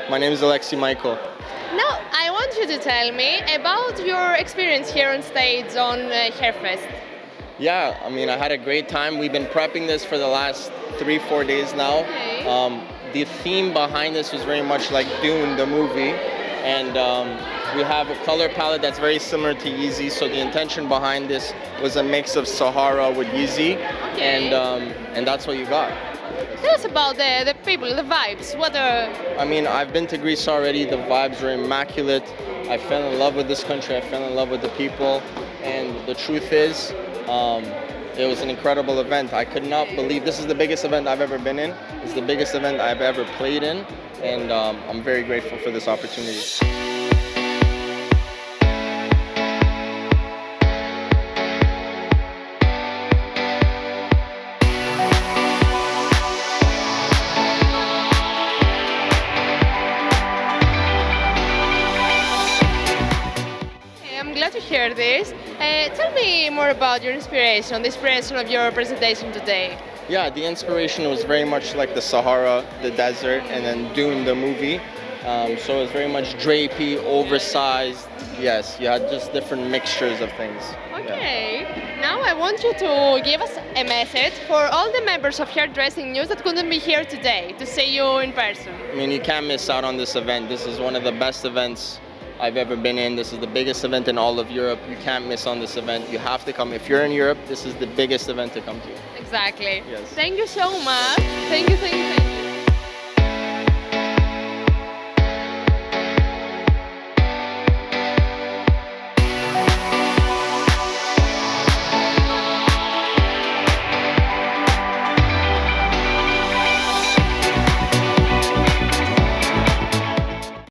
My name is Alexi Michael. Now, I want you to tell me about your experience here on stage on HAIRFEST. Yeah, I mean, I had a great time. We've been prepping this for the last 3-4 days now. Okay. The theme behind this was very much like Dune, the movie. And we have a color palette that's very similar to Yeezy. So the intention behind this was a mix of Sahara with Yeezy. Okay. And that's what you got. Tell us about the people, the vibes. What are... I mean, I've been to Greece already. The vibes were immaculate. I fell in love with this country. I fell in love with the people. And the truth is, it was an incredible event. I could not believe this is the biggest event I've ever been in. It's the biggest event I've ever played in. And I'm very grateful for this opportunity. Glad to hear this. Tell me more about your inspiration, the inspiration of your presentation today. Yeah, the inspiration was very much like the Sahara, the desert, and then Dune, the movie. So it was very much drapey, oversized. Yes, you had just different mixtures of things. Okay. Yeah. Now I want you to give us a message for all the members of Hairdressing News that couldn't be here today to see you in person. I mean, you can't miss out on this event. This is one of the best events I've ever been in. This is the biggest event in all of Europe. You can't miss on this event. You have to come. If you're in Europe, this is the biggest event to come to. Exactly. Yes. Thank you so much. Thank you.